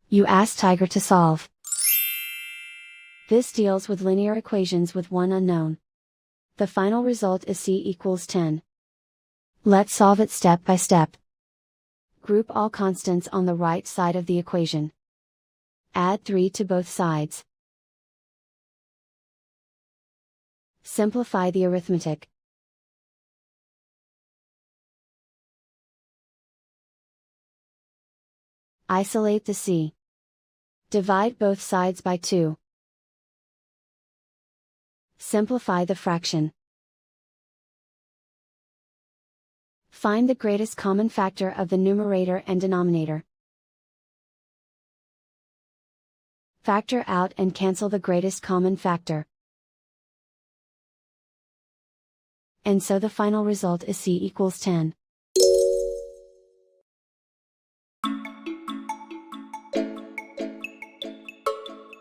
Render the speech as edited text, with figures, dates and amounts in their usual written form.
You ask Tiger to solve. This deals with linear equations with one unknown. The final result is c equals 10. Let's solve it step by step. Group all constants on the right side of the equation. Add 3 to both sides. Simplify the arithmetic. Isolate the c. Divide both sides by 2. Simplify the fraction. Find the greatest common factor of the numerator and denominator. Factor out and cancel the greatest common factor. And so the final result is c equals 10.